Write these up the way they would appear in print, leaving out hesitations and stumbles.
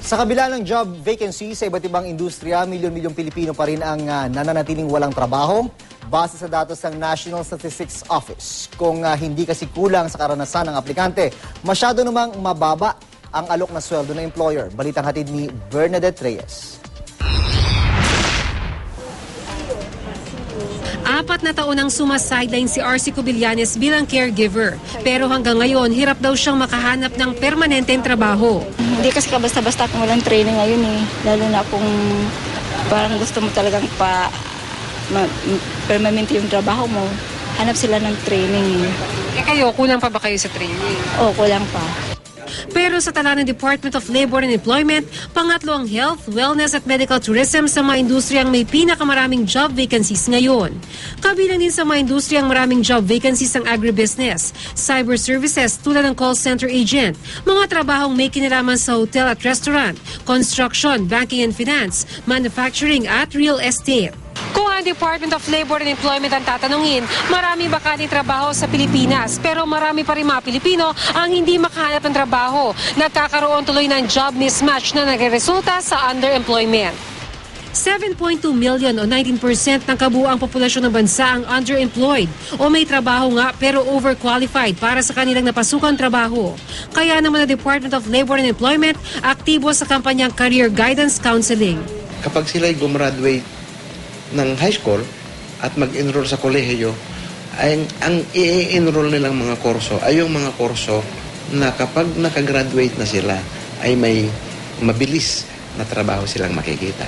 Sa kabila ng job vacancy sa iba't ibang industriya, milyon-milyong Pilipino pa rin ang nananatiling walang trabaho base sa datos ng National Statistics Office. Kung hindi kasi kulang sa karanasan ng aplikante, masyado namang mababa ang alok na sweldo ng employer. Balitang hatid ni Bernadette Reyes. 4 na taon ang sumasideline si RC Cubillanes bilang caregiver. Pero hanggang ngayon, hirap daw siyang makahanap ng permanenteng trabaho. Hindi kasi basta-basta kung walang training ngayon eh. Lalo na kung parang gusto mo talagang permanente yung trabaho mo, hanap sila ng training. Eh kayo, kulang pa ba kayo sa training? Oo, kulang pa. Pero sa tala ng Department of Labor and Employment, pangatlo ang health, wellness at medical tourism sa mga industriyang may pinakamaraming job vacancies ngayon. Kabilang din sa mga industriyang maraming job vacancies ang agribusiness, cyber services tulad ng call center agent, mga trabahong may kinalaman sa hotel at restaurant, construction, banking and finance, manufacturing at real estate. Kung ang Department of Labor and Employment ang tatanungin, marami bakaling trabaho sa Pilipinas pero marami pa rin mga Pilipino ang hindi makahanap ng trabaho. Nagkakaroon tuloy ng job mismatch na nagresulta sa underemployment. 7.2 million o 19% ng kabuuang populasyon ng bansa ang underemployed o may trabaho nga pero overqualified para sa kanilang napasukang trabaho. Kaya naman ang Department of Labor and Employment aktibo sa kampanyang Career Guidance Counseling. Kapag sila'y gumraduate ng high school at mag-enroll sa kolehiyo, ay ang i-enroll nilang mga kurso ay yung mga kurso na kapag nakagraduate na sila ay may mabilis na trabaho silang makikita.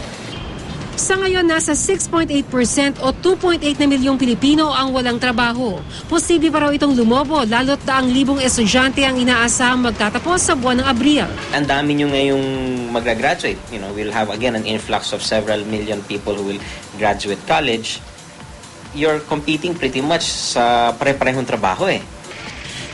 Sa ngayon, nasa 6.8% o 2.8 na milyong Pilipino ang walang trabaho. Posible pa raw itong lumobo lalo't daang libong estudyante ang inaasahang magtatapos sa buwan ng Abril. Ang dami nyo ngayong mag-graduate. We'll have again an influx of several million people who will graduate college. You're competing pretty much sa pare-parehong trabaho eh.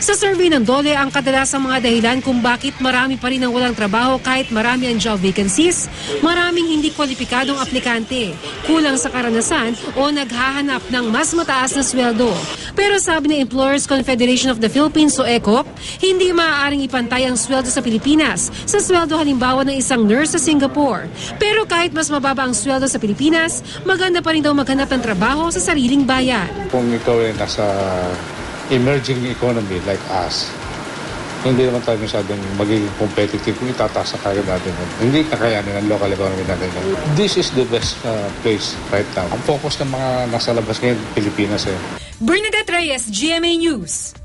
Sa survey ng DOLE, ang kadalasang mga dahilan kung bakit marami pa rin ang walang trabaho kahit marami ang job vacancies, maraming hindi kwalipikadong aplikante, kulang sa karanasan o naghahanap ng mas mataas na sweldo. Pero sabi ng Employers Confederation of the Philippines o ECOP, hindi maaaring ipantay ang sweldo sa Pilipinas sa sweldo halimbawa ng isang nurse sa Singapore. Pero kahit mas mababa ang sweldo sa Pilipinas, maganda pa rin daw maghanap ng trabaho sa sariling bayan. Kung ikaw ay nasa emerging economy like us, hindi naman tayo masyadong magiging competitive kung itataas na kagad natin. Hindi kakayanin ang local economy natin. This is the best place right now. Ang focus ng mga nasa labas ngayon, Pilipinas eh. Bernadette Reyes, GMA News.